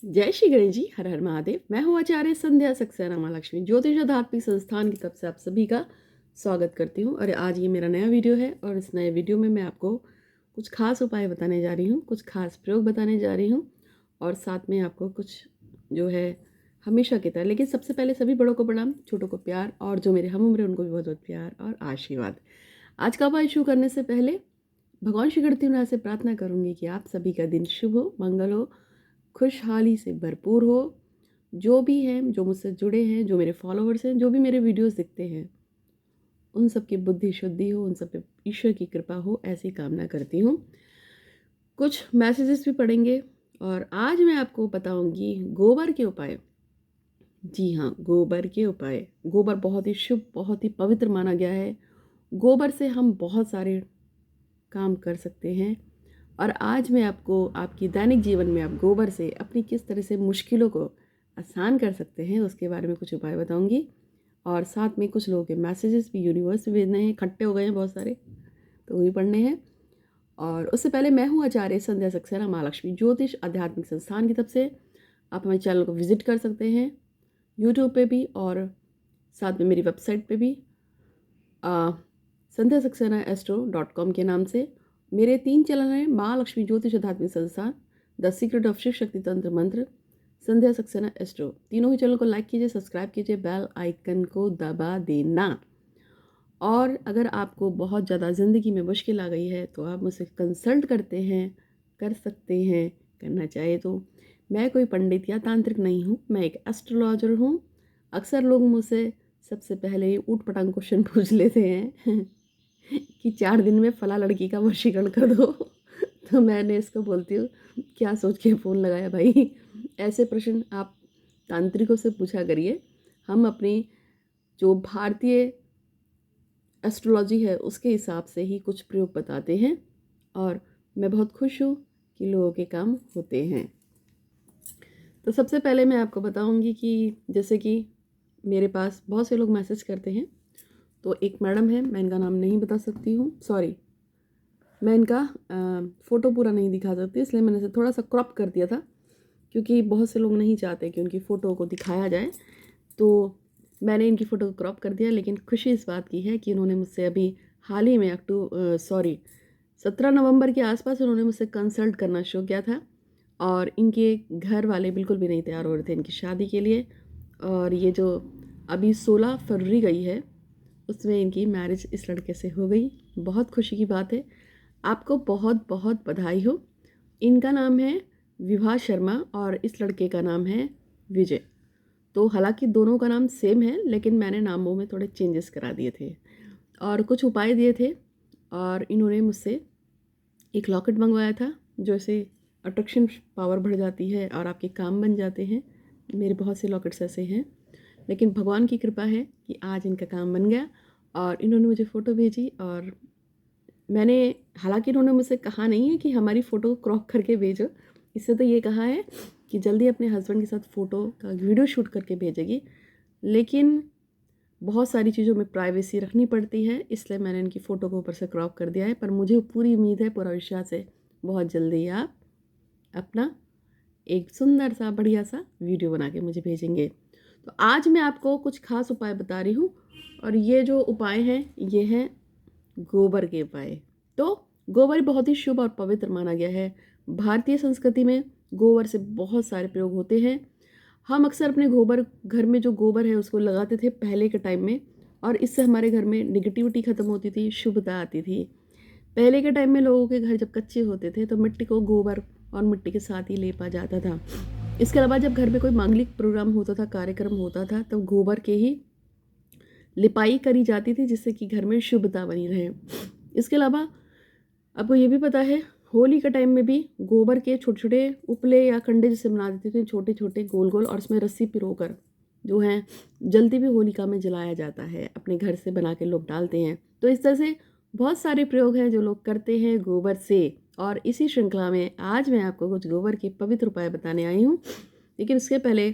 जय श्री गणेश जी। हर हर महादेव। मैं हूँ आचार्य संध्या सक्सेना माँ लक्ष्मी ज्योतिष आध्यात्मिक संस्थान की तरफ से आप सभी का स्वागत करती हूँ। और आज ये मेरा नया वीडियो है और इस नए वीडियो में मैं आपको कुछ खास उपाय बताने जा रही हूँ, कुछ खास प्रयोग बताने जा रही हूँ और साथ में आपको कुछ जो है हमेशा की तरह, लेकिन सबसे पहले सभी बड़ों को प्रणाम, छोटों को प्यार और जो मेरे हम उम्र उनको भी बहुत बहुत प्यार और आशीर्वाद। आज का उपाय शुरू करने से पहले भगवान श्री गणपति से प्रार्थना करूँगी कि आप सभी का दिन शुभ हो, मंगल हो, खुशहाली से भरपूर हो। जो भी हैं, जो मुझसे जुड़े हैं, जो मेरे फॉलोअर्स हैं, जो भी मेरे वीडियोस दिखते हैं, उन सब की बुद्धि शुद्धि हो, उन सब पे ईश्वर की कृपा हो, ऐसी कामना करती हूँ। कुछ मैसेजेस भी पढ़ेंगे और आज मैं आपको बताऊंगी गोबर के उपाय। जी हाँ, गोबर के उपाय। गोबर बहुत ही शुभ, बहुत ही पवित्र माना गया है। गोबर से हम बहुत सारे काम कर सकते हैं और आज मैं आपको आपकी दैनिक जीवन में आप गोबर से अपनी किस तरह से मुश्किलों को आसान कर सकते हैं उसके बारे में कुछ उपाय बताऊंगी। और साथ में कुछ लोगों के मैसेजेस भी यूनिवर्स में भेजने हैं, इकट्ठे हो गए हैं बहुत सारे, तो वो भी पढ़ने हैं। और उससे पहले मैं हूँ आचार्य संध्या सक्सेना माँ लक्ष्मी ज्योतिष आध्यात्मिक संस्थान की तरफ से। आप हमारे चैनल को विजिट कर सकते हैं यूट्यूब पे भी और साथ में मेरी वेबसाइट पे भी संध्या सक्सेना एस्ट्रो.com के नाम से। मेरे 3 चैनल हैं, माँ लक्ष्मी ज्योतिष आध्यात्मिक संस्थान, the secret of Shiv Shakti तंत्र मंत्र, संध्या सक्सेना एस्ट्रो। तीनों ही चैनल को लाइक कीजिए, सब्सक्राइब कीजिए, बेल आइकन को दबा देना। और अगर आपको बहुत ज़्यादा ज़िंदगी में मुश्किल आ गई है तो आप मुझसे कंसल्ट कर सकते हैं, करना चाहे तो। मैं कोई पंडित या तांत्रिक नहीं हूँ, मैं एक एस्ट्रोलॉजर हूँ। अक्सर लोग मुझसे सबसे पहले ही ऊट पटांग क्वेश्चन पूछ लेते हैं कि 4 दिन में फला लड़की का वशीकरण कर दो तो मैंने इसको बोलती हूँ, क्या सोच के फ़ोन लगाया भाई। ऐसे प्रश्न आप तांत्रिकों से पूछा करिए। हम अपनी जो भारतीय एस्ट्रोलॉजी है उसके हिसाब से ही कुछ प्रयोग बताते हैं और मैं बहुत खुश हूँ कि लोगों के काम होते हैं। तो सबसे पहले मैं आपको बताऊंगी कि जैसे कि मेरे पास बहुत से लोग मैसेज करते हैं, तो एक मैडम है, मैं इनका नाम नहीं बता सकती हूँ, सॉरी, मैं इनका फ़ोटो पूरा नहीं दिखा सकती, इसलिए मैंने इसे थोड़ा सा क्रॉप कर दिया था क्योंकि बहुत से लोग नहीं चाहते कि उनकी फ़ोटो को दिखाया जाए, तो मैंने इनकी फ़ोटो को क्रॉप कर दिया। लेकिन खुशी इस बात की है कि उन्होंने मुझसे अभी हाल ही में 17 नवंबर के आसपास उन्होंने मुझसे कंसल्ट करना शुरू किया था और इनके घर वाले बिल्कुल भी नहीं तैयार हो रहे थे इनकी शादी के लिए। और ये जो अभी 16 फरवरी गई है उसमें इनकी मैरिज इस लड़के से हो गई। बहुत खुशी की बात है, आपको बहुत बहुत बधाई हो। इनका नाम है विभा शर्मा और इस लड़के का नाम है विजय। तो हालांकि दोनों का नाम सेम है लेकिन मैंने नामों में थोड़े चेंजेस करा दिए थे और कुछ उपाय दिए थे। और इन्होंने मुझसे एक लॉकेट मंगवाया था जो ऐसे अट्रैक्शन पावर बढ़ जाती है और आपके काम बन जाते हैं। मेरे बहुत से लॉकेट्स ऐसे हैं, लेकिन भगवान की कृपा है कि आज इनका काम बन गया। और इन्होंने मुझे फ़ोटो भेजी और मैंने, हालांकि इन्होंने मुझसे कहा नहीं है कि हमारी फ़ोटो क्रॉप करके भेजो, इससे तो ये कहा है कि जल्दी अपने हस्बैंड के साथ फ़ोटो का वीडियो शूट करके भेजेगी, लेकिन बहुत सारी चीज़ों में प्राइवेसी रखनी पड़ती है, इसलिए मैंने इनकी फ़ोटो को ऊपर से क्रॉप कर दिया है। पर मुझे पूरी उम्मीद है, पूरा विश्वास है, बहुत जल्दी आप अपना एक सुंदर सा बढ़िया सा वीडियो बना के मुझे भेजेंगे। तो आज मैं आपको कुछ खास उपाय बता रही हूँ और ये जो उपाय हैं ये हैं गोबर के उपाय। तो गोबर बहुत ही शुभ और पवित्र माना गया है। भारतीय संस्कृति में गोबर से बहुत सारे प्रयोग होते हैं। हम अक्सर अपने गोबर, घर में जो गोबर है उसको लगाते थे पहले के टाइम में, और इससे हमारे घर में निगेटिविटी ख़त्म होती थी, शुभता आती थी। पहले के टाइम में लोगों के घर जब कच्चे होते थे तो मिट्टी को गोबर और मिट्टी के साथ ही लेपा जाता था। इसके अलावा जब घर में कोई मांगलिक प्रोग्राम होता था, कार्यक्रम होता था, तब गोबर के ही लिपाई करी जाती थी जिससे कि घर में शुभता बनी रहे। इसके अलावा आपको ये भी पता है, होली के टाइम में भी गोबर के छोटे छोटे उपले या कंडे जैसे बना देते थे, छोटे छोटे गोल गोल, और उसमें रस्सी पिरोकर जो है जलती भी होलिका में जलाया जाता है, अपने घर से बना के लोग डालते हैं। तो इस तरह से बहुत सारे प्रयोग हैं जो लोग करते हैं गोबर से। और इसी श्रृंखला में आज मैं आपको कुछ गोबर के पवित्र उपाय बताने आई हूँ। लेकिन उसके पहले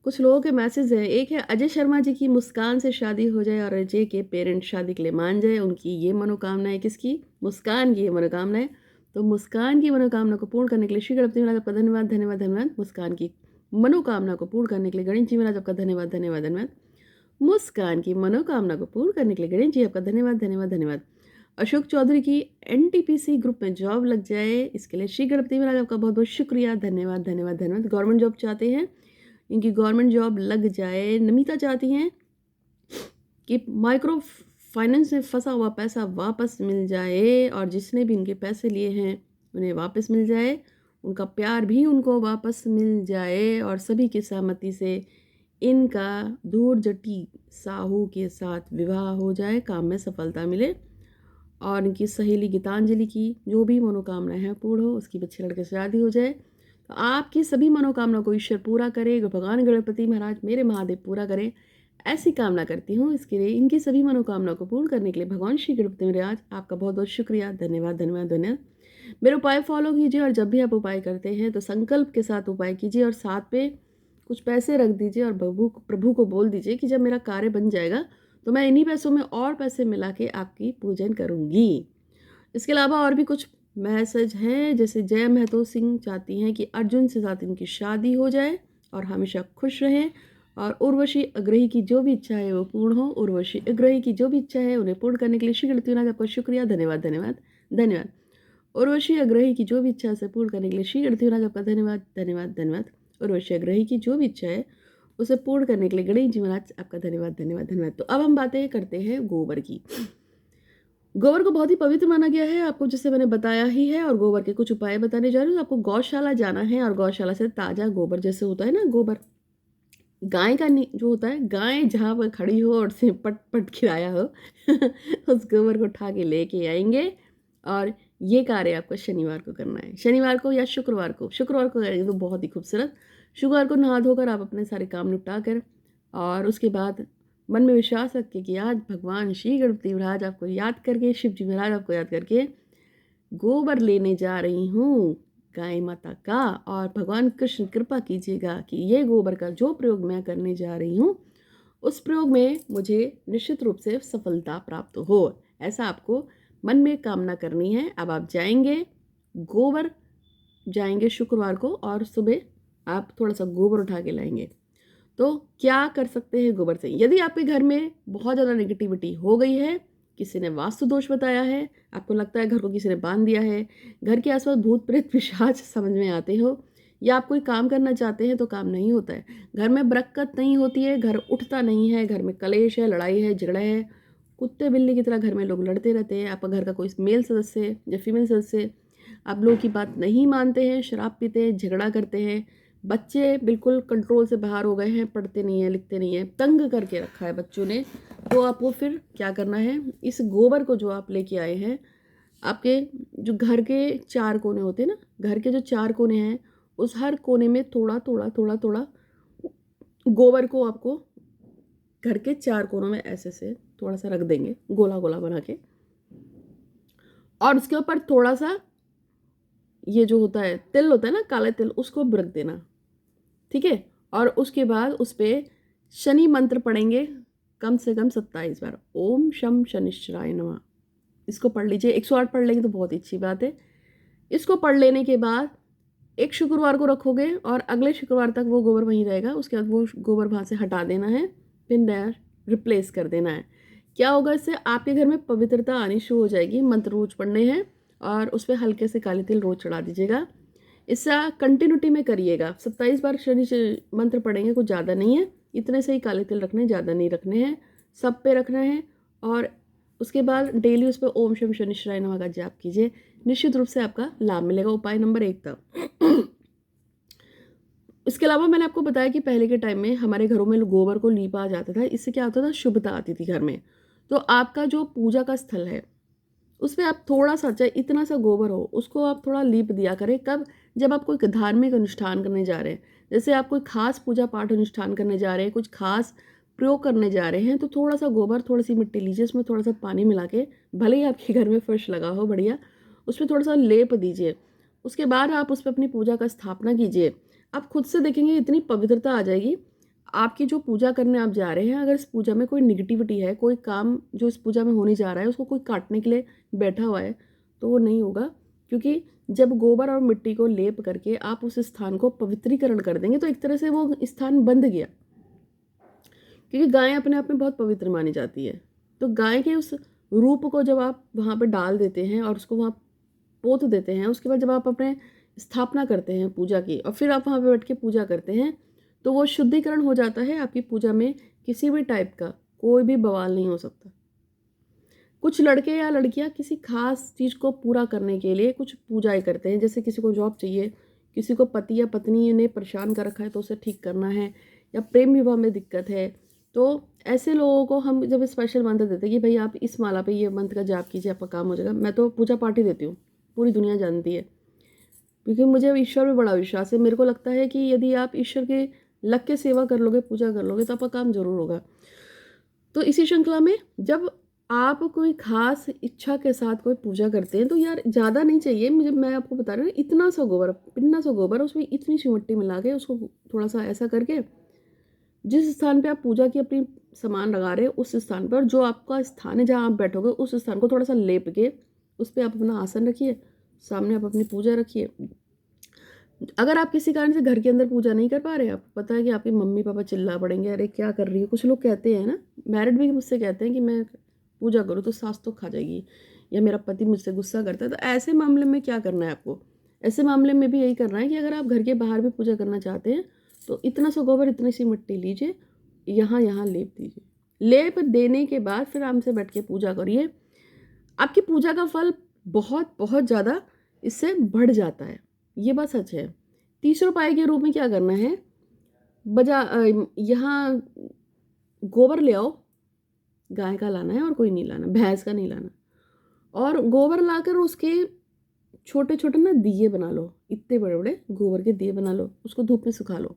कुछ लोगों के मैसेज हैं। एक है अजय शर्मा जी की मुस्कान से शादी हो जाए और अजय के पेरेंट्स शादी के लिए मान जाए, उनकी ये मनोकामना है। किसकी? मुस्कान की ये मनोकामना है। तो मुस्कान की मनोकामना को पूर्ण करने के लिए श्री गणपति महाराज आपका धन्यवाद धन्यवाद धन्यवाद। मुस्कान की मनोकामना को पूर्ण करने के लिए गणेश जी महाराज आपका धन्यवाद धन्यवाद धन्यवाद। मुस्कान की मनोकामना को पूर्ण करने के लिए गणेश जी आपका धन्यवाद धन्यवाद धन्यवाद। अशोक चौधरी की एनटीपीसी ग्रुप में जॉब लग जाए, इसके लिए श्री गणपति महाराज आपका बहुत बहुत शुक्रिया, धन्यवाद धन्यवाद धन्यवाद। गवर्नमेंट जॉब चाहते हैं, इनकी गवर्नमेंट जॉब लग जाए। नमिता चाहती हैं कि माइक्रो फाइनेंस में फंसा हुआ पैसा वापस मिल जाए और जिसने भी इनके पैसे लिए हैं उन्हें वापस मिल जाए, उनका प्यार भी उनको वापस मिल जाए और सभी की सहमति से इनका धूर्जटी साहू के साथ विवाह हो जाए, काम में सफलता मिले और इनकी सहेली गीतांजलि की जो भी मनोकामना है पूर्ण हो, उसकी बच्चे लड़के से शादी हो जाए। तो आपकी सभी मनोकामना को ईश्वर पूरा करे, भगवान गणपति महाराज मेरे महादेव पूरा करें, ऐसी कामना करती हूँ। इसके लिए इनकी सभी मनोकामना को पूर्ण करने के लिए भगवान श्री गणपति महाराज आपका बहुत बहुत शुक्रिया, धन्यवाद धन्यवाद धन्यवाद। मेरे उपाय फॉलो कीजिए और जब भी आप उपाय करते हैं तो संकल्प के साथ उपाय कीजिए और साथ पे कुछ पैसे रख दीजिए और प्रभु को बोल दीजिए कि जब मेरा कार्य बन जाएगा तो मैं इन्हीं पैसों में और पैसे मिला के आपकी पूजन करूँगी। इसके अलावा और भी कुछ मैसेज हैं, जैसे जय महतो सिंह चाहती हैं कि अर्जुन से साथ इनकी शादी हो जाए और हमेशा खुश रहें और उर्वशी अग्रही की जो भी इच्छा है वो पूर्ण हो। उर्वशी अग्रही की जो भी इच्छा है उन्हें पूर्ण करने के लिए श्री गणपति महाराज आपका शुक्रिया, धन्यवाद धन्यवाद धन्यवाद। उर्वशी अग्रही की जो भी इच्छा है पूर्ण करने के लिए श्री गणपति महाराज आपका धन्यवाद धन्यवाद धन्यवाद। उर्वशी अग्रही की जो भी इच्छा है उसे पूर्ण करने के लिए गणेश जी महाराज आपका धन्यवाद धन्यवाद धन्यवाद। तो अब हम बातें करते हैं गोबर की। गोबर को बहुत ही पवित्र माना गया है, आपको जैसे मैंने बताया ही है, और गोबर के कुछ उपाय बताने जा रही हूँ। आपको गौशाला जाना है और गौशाला से ताज़ा गोबर, जैसे होता है ना गोबर गाय का जो होता है, गाय जहाँ पर खड़ी हो और से पट पट खिलाया हो उस गोबर को उठा के लेके आएंगे और ये कार्य आपको शनिवार को करना है। शनिवार को या शुक्रवार को करेंगे तो बहुत ही खूबसूरत। शुक्रवार को नहा धोकर आप अपने सारे काम निपटा कर और उसके बाद मन में विश्वास रख के कि आज भगवान श्री गणपति महाराज आपको याद करके, शिव जी महाराज आपको याद करके गोबर लेने जा रही हूँ गाय माता का, और भगवान कृष्ण कृपा कीजिएगा कि ये गोबर का जो प्रयोग मैं करने जा रही हूँ उस प्रयोग में मुझे निश्चित रूप से सफलता प्राप्त हो। ऐसा आपको मन में कामना करनी है। अब आप जाएंगे शुक्रवार को और सुबह आप थोड़ा सा गोबर उठा के लाएंगे। तो क्या कर सकते हैं गोबर से? यदि आपके घर में बहुत ज़्यादा नेगेटिविटी हो गई है, किसी ने वास्तु दोष बताया है, आपको लगता है घर को किसी ने बांध दिया है, घर के आसपास भूत प्रेत पिशाच समझ में आते हो, या आप कोई काम करना चाहते हैं तो काम नहीं होता है, घर में बरकत नहीं होती है, घर उठता नहीं है, घर में कलेश है, लड़ाई है, झगड़ा है, कुत्ते बिल्ली की तरह घर में लोग लड़ते रहते हैं, आपका घर का कोई मेल सदस्य या फीमेल सदस्य आप लोगों की बात नहीं मानते हैं, शराब पीते हैं, झगड़ा करते हैं, बच्चे बिल्कुल कंट्रोल से बाहर हो गए हैं, पढ़ते नहीं हैं, लिखते नहीं हैं, तंग करके रखा है बच्चों ने, तो आपको फिर क्या करना है? इस गोबर को जो आप लेके आए हैं, आपके जो घर के 4 कोने होते हैं ना, घर के जो 4 कोने हैं उस हर कोने में थोड़ा थोड़ा थोड़ा थोड़ा गोबर को आपको घर के 4 कोनों में ऐसे से थोड़ा सा रख देंगे, गोला गोला बना के, और उसके ऊपर थोड़ा सा ये जो होता है तिल होता है ना, काला तिल, उसको रख देना, ठीक है। और उसके बाद उस पर शनि मंत्र पढ़ेंगे कम से कम 27 बार, ओम शम शनिश्चराय नमः। इसको पढ़ लीजिए, 108 पढ़ लेंगे तो बहुत अच्छी बात है। इसको पढ़ लेने के बाद एक शुक्रवार को रखोगे और अगले शुक्रवार तक वो गोबर वहीं रहेगा, उसके बाद वो गोबर वहाँ से हटा देना है, फिर नया रिप्लेस कर देना है। क्या होगा इससे? आपके घर में पवित्रता आनी शुरू हो जाएगी। मंत्र रोज पढ़ने हैं और उस पर हल्के से काले तिल रोज चढ़ा दीजिएगा। इससे कंटिन्यूटी में करिएगा। 27 बार शनि मंत्र पढ़ेंगे, कुछ ज़्यादा नहीं है, इतने से ही काले तिल रखने, ज़्यादा नहीं रखने हैं, सब पे रखना है। और उसके बाद डेली उस पर ओम शम शनिश्चराय नमः का जाप कीजिए, निश्चित रूप से आपका लाभ मिलेगा। उपाय नंबर 1 था। इसके अलावा मैंने आपको बताया कि पहले के टाइम में हमारे घरों में गोबर को लीपा जाता था, इससे क्या होता था? शुभता आती थी घर में। तो आपका जो पूजा का स्थल है उस पर आप थोड़ा सा, चाहे इतना सा गोबर हो, उसको आप थोड़ा लीप दिया करें। कब? जब आप कोई धार्मिक अनुष्ठान करने जा रहे हैं, जैसे आप कोई खास पूजा पाठ अनुष्ठान करने जा रहे हैं, कुछ खास प्रयोग करने जा रहे हैं, तो थोड़ा सा गोबर, थोड़ी सी मिट्टी लीजिए, उसमें थोड़ा सा पानी मिला के, भले ही आपके घर में फर्श लगा हो बढ़िया, उस पर थोड़ा सा लेप दीजिए। उसके बाद आप उस पर अपनी पूजा का स्थापना कीजिए। आप खुद से देखेंगे इतनी पवित्रता आ जाएगी। आपकी जो पूजा करने आप जा रहे हैं, अगर इस पूजा में कोई निगेटिविटी है, कोई काम जो इस पूजा में होने जा रहा है उसको कोई काटने के लिए बैठा हुआ है, तो वो नहीं होगा। क्योंकि जब गोबर और मिट्टी को लेप करके आप उस स्थान को पवित्रीकरण कर देंगे तो एक तरह से वो स्थान बंध गया, क्योंकि गाय अपने आप में बहुत पवित्र मानी जाती है। तो गाय के उस रूप को जब आप वहाँ पे डाल देते हैं और उसको वहाँ पोत देते हैं, उसके बाद जब आप अपने स्थापना करते हैं पूजा की और फिर आप वहाँ पे बैठ के पूजा करते हैं, तो वो शुद्धिकरण हो जाता है। आपकी पूजा में किसी भी टाइप का कोई भी बवाल नहीं हो सकता। कुछ लड़के या लड़कियां किसी खास चीज़ को पूरा करने के लिए कुछ पूजाएं करते हैं, जैसे किसी को जॉब चाहिए, किसी को पति या पत्नी ने परेशान कर रखा है तो उसे ठीक करना है, या प्रेम विवाह में दिक्कत है, तो ऐसे लोगों को हम जब स्पेशल मंत्र देते हैं कि भाई आप इस माला पे ये मंत्र का जाप कीजिए, आपका काम हो जाएगा। मैं तो पूजा पाठ ही देती हूँ, पूरी दुनिया जानती है, क्योंकि मुझे ईश्वर में बड़ा विश्वास है। मेरे को लगता है कि यदि आप ईश्वर के लग के सेवा कर लोगे, पूजा कर लोगे, तो आपका काम जरूर होगा। तो इसी श्रृंखला में जब आप कोई खास इच्छा के साथ कोई पूजा करते हैं तो यार ज़्यादा नहीं चाहिए मुझे, मैं आपको बता रही हूँ, इतना सा गोबर, पिन्ना सा गोबर, उसमें इतनी सी मिट्टी मिला के उसको थोड़ा सा ऐसा करके जिस स्थान पे आप पूजा की अपनी सामान लगा रहे हो उस स्थान पर, जो आपका स्थान है जहाँ आप बैठोगे उस स्थान को थोड़ा सा लेप के उस पर आप अपना आसन रखिए, सामने आप अपनी पूजा रखिए। अगर आप किसी कारण से घर के अंदर पूजा नहीं कर पा रहे, आपको पता है कि आपके मम्मी पापा चिल्ला पड़ेंगे, अरे क्या कर रही है, कुछ लोग कहते हैं ना, मैरिड भी मुझसे कहते हैं कि मैं पूजा करूँ तो सास तो खा जाएगी, या मेरा पति मुझसे गुस्सा करता है, तो ऐसे मामले में क्या करना है आपको? ऐसे मामले में भी यही करना है कि अगर आप घर के बाहर भी पूजा करना चाहते हैं तो इतना सा गोबर, इतनी सी मिट्टी लीजिए, यहाँ यहाँ लेप दीजिए। लेप देने के बाद फिर आराम से बैठ के पूजा करिए। आपकी पूजा का फल बहुत बहुत ज़्यादा इससे बढ़ जाता है, ये बात सच है। तीसरे उपाय के रूप में क्या करना है, यहाँ गोबर ले आओ, गाय का लाना है और कोई नहीं लाना, भैंस का नहीं लाना, और गोबर लाकर उसके छोटे छोटे ना दिए बना लो, इतने बड़े बड़े गोबर के दिए बना लो, उसको धूप में सुखा लो।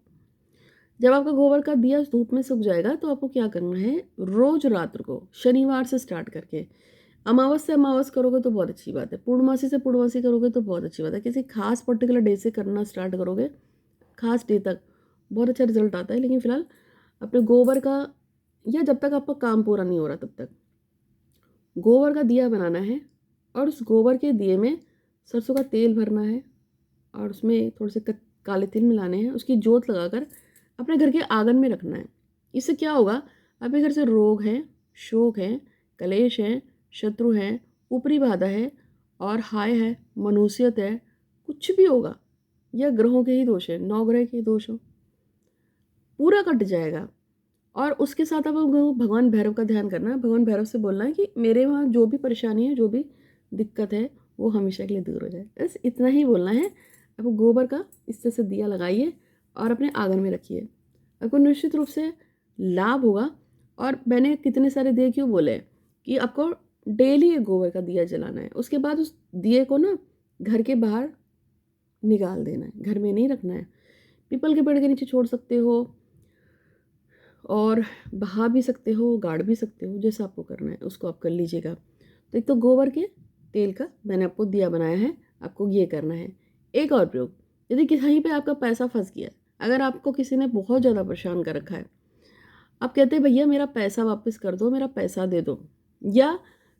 जब आपका गोबर का दिया धूप में सूख जाएगा तो आपको क्या करना है, रोज रात को शनिवार से स्टार्ट करके अमावस से अमावस करोगे तो बहुत अच्छी बात है, पूर्णमासी से पूर्णमासी करोगे तो बहुत अच्छी बात है, किसी खास पर्टिकुलर डे से करना स्टार्ट करोगे खास डे तक बहुत अच्छा रिजल्ट आता है। लेकिन फिलहाल अपने गोबर का, या जब तक आपका काम पूरा नहीं हो रहा तब तक गोबर का दिया बनाना है, और उस गोबर के दिए में सरसों का तेल भरना है और उसमें थोड़े से काले तिल मिलाने हैं, उसकी जोत लगाकर अपने घर के आंगन में रखना है। इससे क्या होगा, आपके घर से रोग है, शोक है, कलेश है, शत्रु है, ऊपरी बाधा है और हाय है, मनुष्यत है, कुछ भी होगा, या ग्रहों के ही दोष है, 9 ग्रह के दोष हो, पूरा कट जाएगा। और उसके साथ अब भगवान भैरव का ध्यान करना है, भगवान भैरव से बोलना है कि मेरे वहाँ जो भी परेशानी है, जो भी दिक्कत है, वो हमेशा के लिए दूर हो जाए। बस इतना ही बोलना है। आपको गोबर का इस तरह से दिया लगाइए और अपने आंगन में रखिए, आपको निश्चित रूप से लाभ होगा। और मैंने कितने सारे दिए क्यों बोले कि आपको डेली एक गोबर का दिया जलाना है, उसके बाद उस दिए को ना घर के बाहर निकाल देना है, घर में नहीं रखना है। पीपल के पेड़ के नीचे छोड़ सकते हो और बहा भी सकते हो, गाड़ भी सकते हो, जैसा आपको करना है उसको आप कर लीजिएगा। तो एक तो गोबर के तेल का मैंने आपको दिया बनाया है, आपको ये करना है। एक और प्रयोग, यदि कहीं पे आपका पैसा फंस गया, अगर आपको किसी ने बहुत ज़्यादा परेशान कर रखा है, आप कहते हैं भैया मेरा पैसा वापस कर दो, मेरा पैसा दे दो, या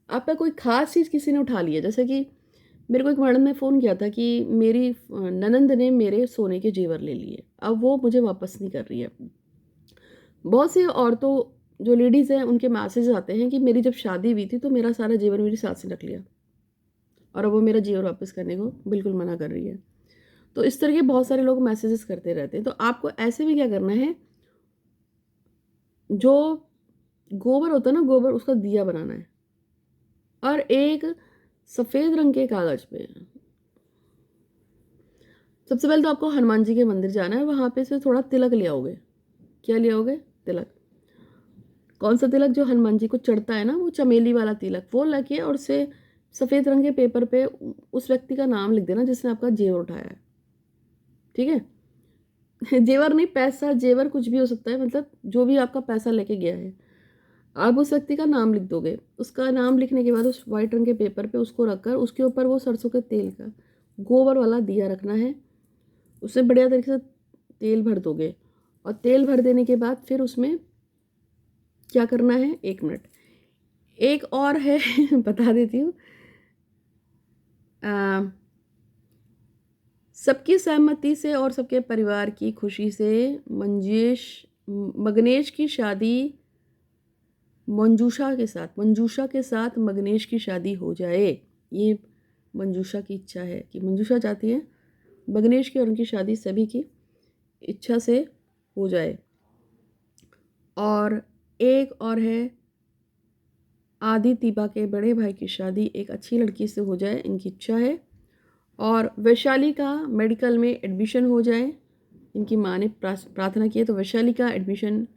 आपका कोई खास चीज़ किसी ने उठा लिया, जैसे कि मेरे को एक मैडम ने फ़ोन किया था कि मेरी ननंद ने मेरे सोने के जेवर ले लिए, अब वो मुझे वापस नहीं कर रही है। बहुत सी औरतों, जो लेडीज़ हैं, उनके मैसेज आते हैं कि मेरी जब शादी हुई थी तो मेरा सारा जेवर मेरी सास ने रख लिया और अब वो मेरा जेवर वापस करने को बिल्कुल मना कर रही है। तो इस तरह के बहुत सारे लोग मैसेजेस करते रहते हैं। तो आपको ऐसे में क्या करना है, जो गोबर होता है ना, गोबर उसका दिया बनाना है और एक सफ़ेद रंग के कागज़ पे, सबसे पहले तो आपको हनुमान जी के मंदिर जाना है, वहाँ पे से थोड़ा तिलक ले आओगे। क्या ले आओगे? तिलक। कौन सा तिलक? जो हनुमान जी को चढ़ता है ना, वो चमेली वाला तिलक, वो लगे और उसे सफ़ेद रंग के पेपर पे उस व्यक्ति का नाम लिख देना जिसने आपका जेवर उठाया है। ठीक है? जेवर नहीं, पैसा, जेवर कुछ भी हो सकता है, मतलब जो भी आपका पैसा लेके गया है, आप उस व्यक्ति का नाम लिख दोगे। उसका नाम लिखने के बाद उस वाइट रंग के पेपर पे उसको रखकर उसके ऊपर वो सरसों के तेल का गोबर वाला दिया रखना है। उससे बढ़िया तरीके से तेल भर दोगे और तेल भर देने के बाद फिर उसमें क्या करना है, 1 मिनट, एक और है बता देती हूँ। सबकी सहमति से और सबके परिवार की खुशी से मगनेश की शादी मंजूषा के साथ मगनेश की शादी हो जाए। ये मंजूषा की इच्छा है कि मंजूषा चाहती है मगनेश की और उनकी शादी सभी की इच्छा से हो जाए। और एक और है आदि तिबा के बड़े भाई की शादी एक अच्छी लड़की से हो जाए, इनकी इच्छा है। और वैशाली का मेडिकल में एडमिशन हो जाए, इनकी माँ ने प्रार्थना की है। तो वैशाली का एडमिशन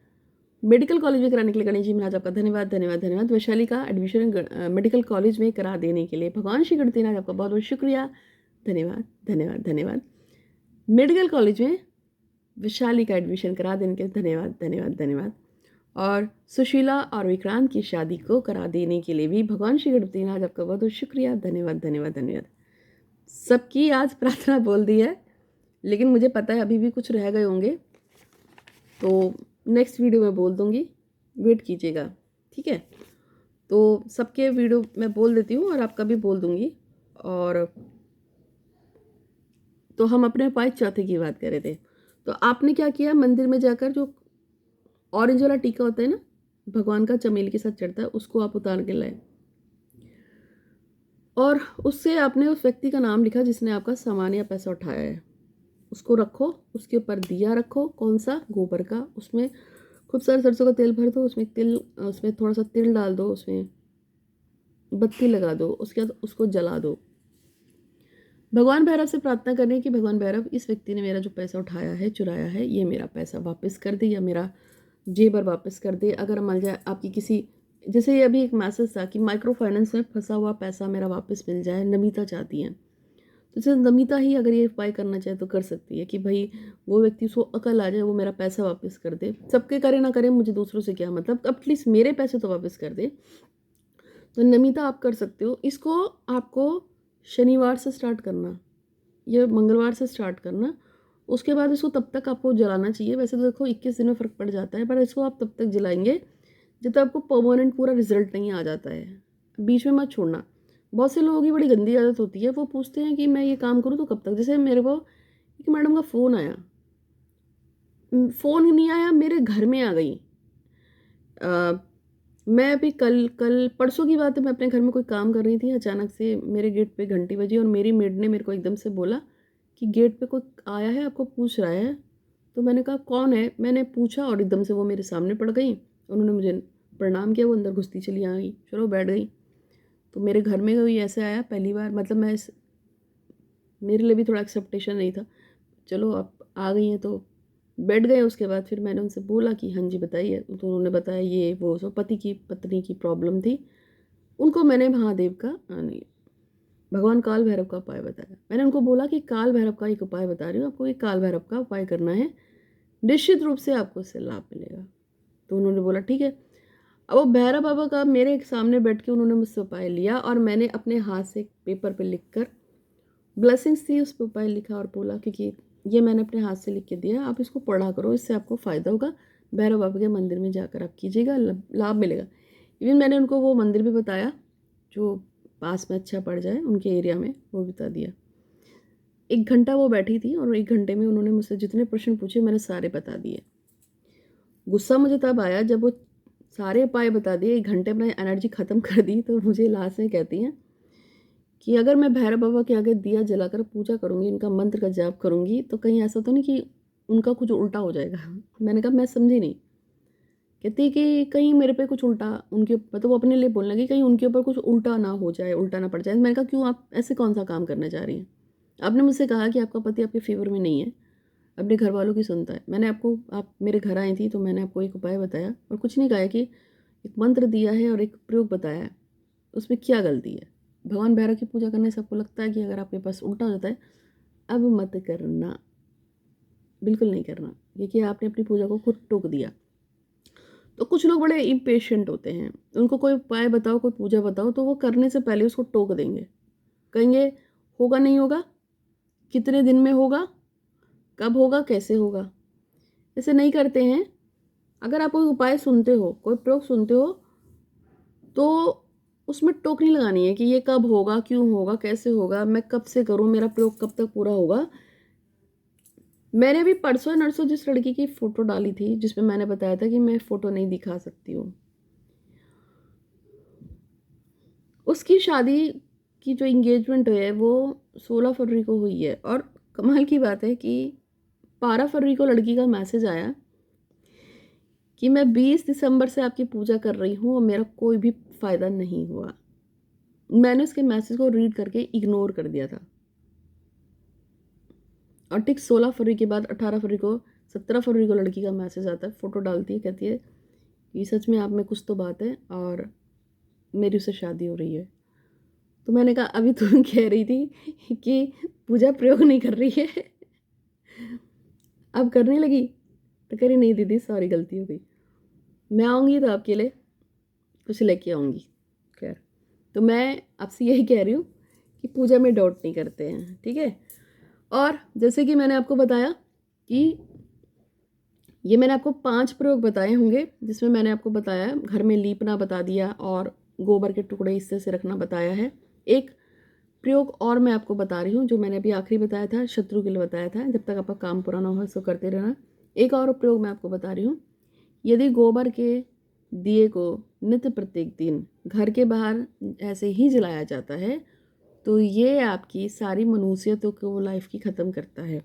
मेडिकल कॉलेज में कराने के लिए गणेश जी महाराज आपका धन्यवाद धन्यवाद धन्यवाद। वैशाली का एडमिशन मेडिकल कॉलेज में करा देने के लिए भगवान श्री गणपतिनाथ आपका बहुत बहुत शुक्रिया, धन्यवाद धन्यवाद धन्यवाद। मेडिकल कॉलेज में वैशाली का एडमिशन करा देने के लिए धन्यवाद धन्यवाद धन्यवाद। और सुशीला और विक्रांत की शादी को करा देने के लिए भी भगवान श्री गणपतिनाथ आपका बहुत बहुत शुक्रिया, धन्यवाद धन्यवाद धन्यवाद। सबकी आज प्रार्थना बोल दी है, लेकिन मुझे पता है अभी भी कुछ रह गए होंगे, तो नेक्स्ट वीडियो में बोल दूँगी, वेट कीजिएगा, ठीक है। तो सबके वीडियो मैं बोल देती हूँ और आपका भी बोल दूँगी। और तो हम अपने उपाय चौथे की बात कर रहे थे। तो आपने क्या किया, मंदिर में जाकर जो ऑरेंज वाला टीका होता है ना, भगवान का चमेली के साथ चढ़ता है, उसको आप उतार के लाए और उससे आपने उस व्यक्ति का नाम लिखा जिसने आपका सामान या पैसा उठाया है, उसको रखो। उसके ऊपर दिया रखो, कौन सा, गोबर का। उसमें खूब सारे सरसों का तेल भर दो, उसमें थोड़ा सा तिल डाल दो, उसमें बत्ती लगा दो, उसके बाद उसको जला दो। भगवान भैरव से प्रार्थना करें कि भगवान भैरव, इस व्यक्ति ने मेरा जो पैसा उठाया है, चुराया है, ये मेरा पैसा वापस कर दे या मेरा जेबर वापस कर दे। अगर मान जाए आपकी किसी, जैसे ये अभी एक मैसेज था कि माइक्रो फाइनेंस में फंसा हुआ पैसा मेरा वापस मिल जाए, नमिता चाहती हैं। तो जैसे नमिता ही अगर ये उपाय करना चाहे तो कर सकती है कि भाई वो व्यक्ति, उसको अकल आ जाए, वो मेरा पैसा वापस कर दे। सबके करे ना करे, मुझे दूसरों से क्या मतलब, एटलीस्ट मेरे पैसे तो वापस कर दे। तो नमिता आप कर सकते हो। इसको आपको शनिवार से स्टार्ट करना या मंगलवार से स्टार्ट करना। उसके बाद इसको तब तक आपको जलाना चाहिए। वैसे तो देखो 21 दिन में फ़र्क पड़ जाता है, पर इसको आप तब तक जलाएंगे जब तक आपको परमानेंट पूरा रिजल्ट नहीं आ जाता है। बीच में मत छोड़ना। बहुत से लोगों की बड़ी गंदी आदत होती है, वो पूछते हैं कि मैं ये काम करूँ तो कब तक। जैसे मेरे को एक मैडम का फ़ोन आया, फ़ोन नहीं आया, मेरे घर में आ गई। मैं अभी कल कल परसों की बात है, मैं अपने घर में कोई काम कर रही थी, अचानक से मेरे गेट पे घंटी बजी और मेरी मेड ने मेरे को एकदम से बोला कि गेट पे कोई आया है, आपको पूछ रहा है। तो मैंने कहा कौन है, मैंने पूछा और एकदम से वो मेरे सामने पड़ गई। उन्होंने मुझे प्रणाम किया, वो अंदर घुसती चली आ गई, चलो बैठ गई। तो मेरे घर में कोई ऐसे आया पहली बार, मतलब मेरे लिए भी थोड़ा एक्सेप्टेशन नहीं था। चलो आप आ गई हैं तो बैठ गए। उसके बाद फिर मैंने उनसे बोला कि हाँ जी बताइए। तो उन्होंने बताया ये वो सब पत्नी की प्रॉब्लम थी। उनको मैंने महादेव का नहीं, भगवान काल भैरव का उपाय बताया। मैंने उनको बोला कि काल भैरव का एक उपाय बता रही हूँ आपको, एक काल भैरव का उपाय करना है, निश्चित रूप से आपको इससे लाभ मिलेगा। तो उन्होंने बोला ठीक है। अब वो भैरव बाबा का मेरे सामने बैठ के उन्होंने मुझसे उपाय लिया और मैंने अपने हाथ से पेपर पे लिख कर ब्लेसिंग्स थी, उस पर उपाय लिखा और बोला क्योंकि ये मैंने अपने हाथ से लिख के दिया, आप इसको पढ़ा करो, इससे आपको फ़ायदा होगा। भैरव बाबा के मंदिर में जाकर आप कीजिएगा, लाभ मिलेगा। इवन मैंने उनको वो मंदिर भी बताया जो पास में अच्छा पड़ जाए उनके एरिया में, वो बता दिया। 1 घंटा वो बैठी थी और 1 घंटे में उन्होंने मुझसे जितने प्रश्न पूछे मैंने सारे बता दिए। गुस्सा मुझे तब आया जब वो सारे उपाय बता दिए, 1 घंटे में एनर्जी ख़त्म कर दी। तो मुझे लास्ट में कहती हैं कि अगर मैं भैरव बाबा के आगे दिया जलाकर पूजा करूँगी, इनका मंत्र का जाप करूँगी, तो कहीं ऐसा तो नहीं कि उनका कुछ उल्टा हो जाएगा। मैंने कहा मैं समझी नहीं। कहती कि कहीं मेरे पे कुछ उल्टा, उनके ऊपर, तो वो अपने लिए बोलने लगी कहीं उनके ऊपर कुछ उल्टा ना हो जाए, उल्टा ना पड़ जाए। मैंने कहा क्यों, आप ऐसे कौन सा काम करने जा रही हैं? आपने मुझसे कहा कि आपका पति आपके फेवर में नहीं है, अपने घर वालों की सुनता है। मैंने आपको, आप मेरे घर आई थी तो मैंने आपको एक उपाय बताया और कुछ नहीं कहा, कि एक मंत्र दिया है और एक प्रयोग बताया है, उसमें क्या गलती है? भगवान भैरव की पूजा करने से आपको लगता है कि अगर आपके पास उल्टा हो जाता है, अब मत करना, बिल्कुल नहीं करना, क्योंकि आपने अपनी पूजा को खुद टोक दिया। तो कुछ लोग बड़े इम्पेशेंट होते हैं, उनको कोई उपाय बताओ, कोई पूजा बताओ, तो वो करने से पहले उसको टोक देंगे, कहेंगे होगा नहीं होगा, कितने दिन में होगा, कब होगा, कैसे होगा। ऐसे नहीं करते हैं। अगर आप कोई उपाय सुनते हो, कोई प्रयोग सुनते हो, तो उसमें टोक नहीं लगानी है कि ये कब होगा, क्यों होगा, कैसे होगा, मैं कब से करूँ, मेरा प्रयोग कब तक पूरा होगा। मैंने अभी परसों नरसों जिस लड़की की फ़ोटो डाली थी, जिसमें मैंने बताया था कि मैं फ़ोटो नहीं दिखा सकती हूँ, उसकी शादी की जो इंगेजमेंट है वो 16 फरवरी को हुई है। और कमाल की बात है कि 12 फरवरी को लड़की का मैसेज आया कि मैं 20 दिसंबर से आपकी पूजा कर रही हूँ और मेरा कोई भी फ़ायदा नहीं हुआ। मैंने उसके मैसेज को रीड करके इग्नोर कर दिया था। और ठीक 16 फरवरी के बाद 18 फरवरी को 17 फरवरी को लड़की का मैसेज आता है, फ़ोटो डालती है, कहती है कि सच में आप में कुछ तो बात है और मेरी उससे शादी हो रही है। तो मैंने कहा अभी तुम कह रही थी कि पूजा प्रयोग नहीं कर रही है, अब करने लगी? तो कह रही नहीं दीदी सॉरी गलती हो गई, मैं आऊँगी तो आपके लिए कुछ लेके आऊँगी। खैर, तो मैं आपसे यही कह रही हूँ कि पूजा में डाउट नहीं करते हैं, ठीक है। और जैसे कि मैंने आपको बताया कि ये मैंने आपको 5 प्रयोग बताए होंगे, जिसमें मैंने आपको बताया घर में लीपना बता दिया और गोबर के टुकड़े हिस्से से रखना बताया है। एक प्रयोग और मैं आपको बता रही हूँ जो मैंने अभी आखिरी बताया था, शत्रु के लिए बताया था, जब तक आपका काम पूरा ना हो इसको करते रहना। एक और प्रयोग मैं आपको बता रही हूँ, यदि गोबर के दिए को नित्य प्रत्येक दिन घर के बाहर ऐसे ही जलाया जाता है तो ये आपकी सारी मनुष्यत्व को लाइफ की ख़त्म करता है।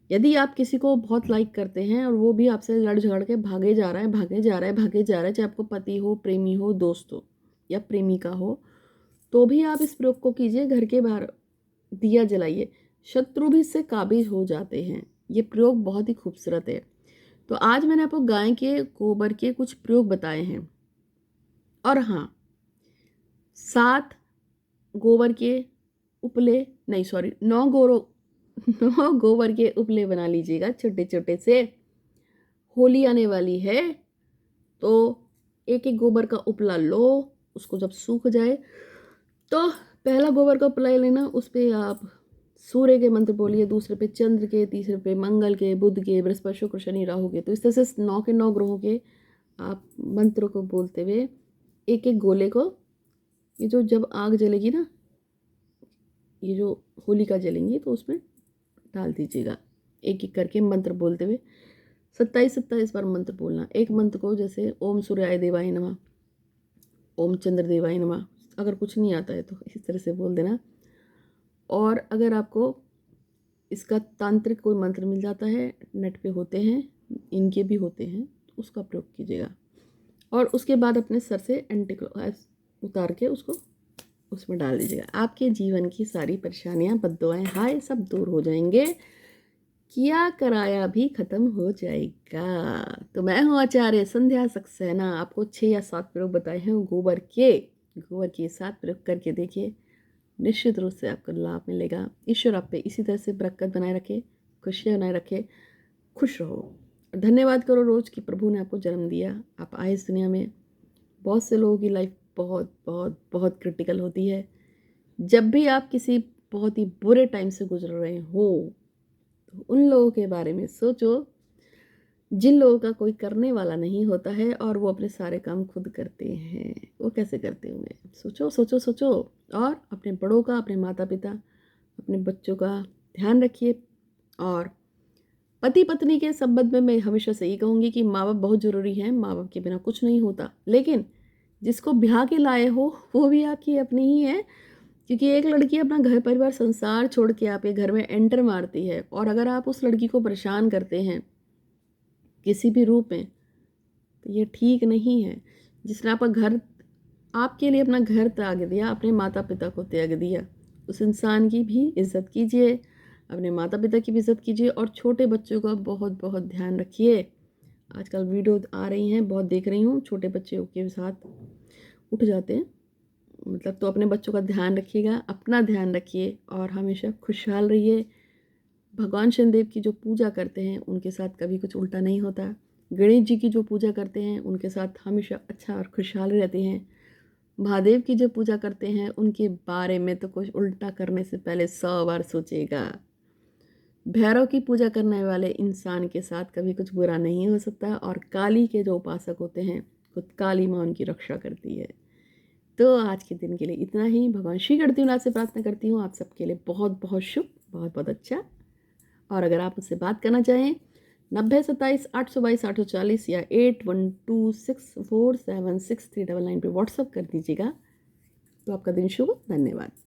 यदि आप किसी को बहुत लाइक करते हैं और वो भी आपसे लड़ झगड़ के भागे जा रहा है भागे जा रहा है भागे जा रहा है, चाहे आपको पति हो, प्रेमी हो, दोस्त हो या प्रेमिका हो, तो भी आप इस प्रयोग को कीजिए, घर के बाहर दिया जलाइए, शत्रु भी इससे काबिज हो जाते हैं। ये प्रयोग बहुत ही खूबसूरत है। तो आज मैंने आपको गाय के गोबर के कुछ प्रयोग बताए हैं। और हाँ, 7 गोबर के उपले, नहीं सॉरी 9 गोबर के उपले बना लीजिएगा छोटे छोटे से। होली आने वाली है तो एक एक गोबर का उपला लो, उसको जब सूख जाए तो पहला गोबर का उपला लेना, उस पर आप सूर्य के मंत्र बोलिए, दूसरे पे चंद्र के, तीसरे पे मंगल के, बुध के, बृहस्पति, शुक्र, शनि, राहु के। तो इस तरह से 9 के 9 ग्रहों के आप मंत्रों को बोलते हुए एक एक गोले को, ये जो जब आग जलेगी ना, ये जो होलिका जलेंगी तो उसमें डाल दीजिएगा, एक एक करके मंत्र बोलते हुए 27 बार मंत्र बोलना। एक मंत्र को जैसे ओम सूर्याय देवाय नमः, ओम चंद्र देवाय नमः, अगर कुछ नहीं आता है तो इस तरह से बोल देना। और अगर आपको इसका तांत्रिक कोई मंत्र मिल जाता है, नेट पे होते हैं, इनके भी होते हैं, तो उसका प्रयोग कीजिएगा। और उसके बाद अपने सर से एंटीक्लॉकवाइज उतार के उसको उसमें डाल दीजिएगा। आपके जीवन की सारी परेशानियां, बद्दुआएं, हाय सब दूर हो जाएंगे, किया कराया भी खत्म हो जाएगा। तो मैं हूँ आचार्य संध्या सक्सेना, आपको 6 या 7 प्रयोग बताए हैं गोबर के 7 प्रयोग करके देखिए, निश्चित रूप से आपको लाभ मिलेगा। ईश्वर आप पे इसी तरह से बरकत बनाए रखे, खुशियाँ बनाए रखे, खुश रहो। धन्यवाद करो रोज कि प्रभु ने आपको जन्म दिया, आप आए इस दुनिया में। बहुत से लोगों की लाइफ बहुत बहुत बहुत क्रिटिकल होती है। जब भी आप किसी बहुत ही बुरे टाइम से गुजर रहे हो तो उन लोगों के बारे में सोचो जिन लोगों का कोई करने वाला नहीं होता है और वो अपने सारे काम खुद करते हैं। वो कैसे करते होंगे? सोचो सोचो सोचो। और अपने बड़ों का, अपने माता पिता, अपने बच्चों का ध्यान रखिए। और पति पत्नी के संबंध में मैं हमेशा से ये कहूँगी कि माँ बाप बहुत ज़रूरी हैं, माँ बाप के बिना कुछ नहीं होता। लेकिन जिसको ब्याह के लाए हो वो भी आपकी अपनी ही है, क्योंकि एक लड़की अपना घर परिवार संसार छोड़ के आपके घर में एंटर मारती है, और अगर आप उस लड़की को परेशान करते हैं किसी भी रूप में तो ये ठीक नहीं है। जिसने आपका घर, आपके लिए अपना घर त्याग दिया, अपने माता पिता को त्याग दिया, उस इंसान की भी इज्जत कीजिए, अपने माता पिता की भी इज्जत कीजिए। और छोटे बच्चों का बहुत बहुत ध्यान रखिए। आजकल वीडियो आ रही हैं, बहुत देख रही हूँ, छोटे बच्चों के साथ उठ जाते हैं, मतलब। तो अपने बच्चों का ध्यान रखिएगा, अपना ध्यान रखिए और हमेशा खुशहाल रहिए। भगवान शनिदेव की जो पूजा करते हैं उनके साथ कभी कुछ उल्टा नहीं होता। गणेश जी की जो पूजा करते हैं उनके साथ हमेशा अच्छा और खुशहाल रहते हैं। महादेव की जो पूजा करते हैं उनके बारे में तो कुछ उल्टा करने से पहले 100 बार सोचेगा। भैरव की पूजा करने वाले इंसान के साथ कभी कुछ बुरा नहीं हो सकता। और काली के जो उपासक होते हैं, खुद काली माँ उनकी रक्षा करती है। तो आज के दिन के लिए इतना ही। भगवान श्री गणपति से प्रार्थना करती हूँ आप सबके लिए बहुत बहुत शुभ, बहुत बहुत अच्छा। और अगर आप मुझसे बात करना चाहें 9027 822 840 या 8126476399 पे व्हाट्सअप कर दीजिएगा। तो आपका दिन शुभ, धन्यवाद।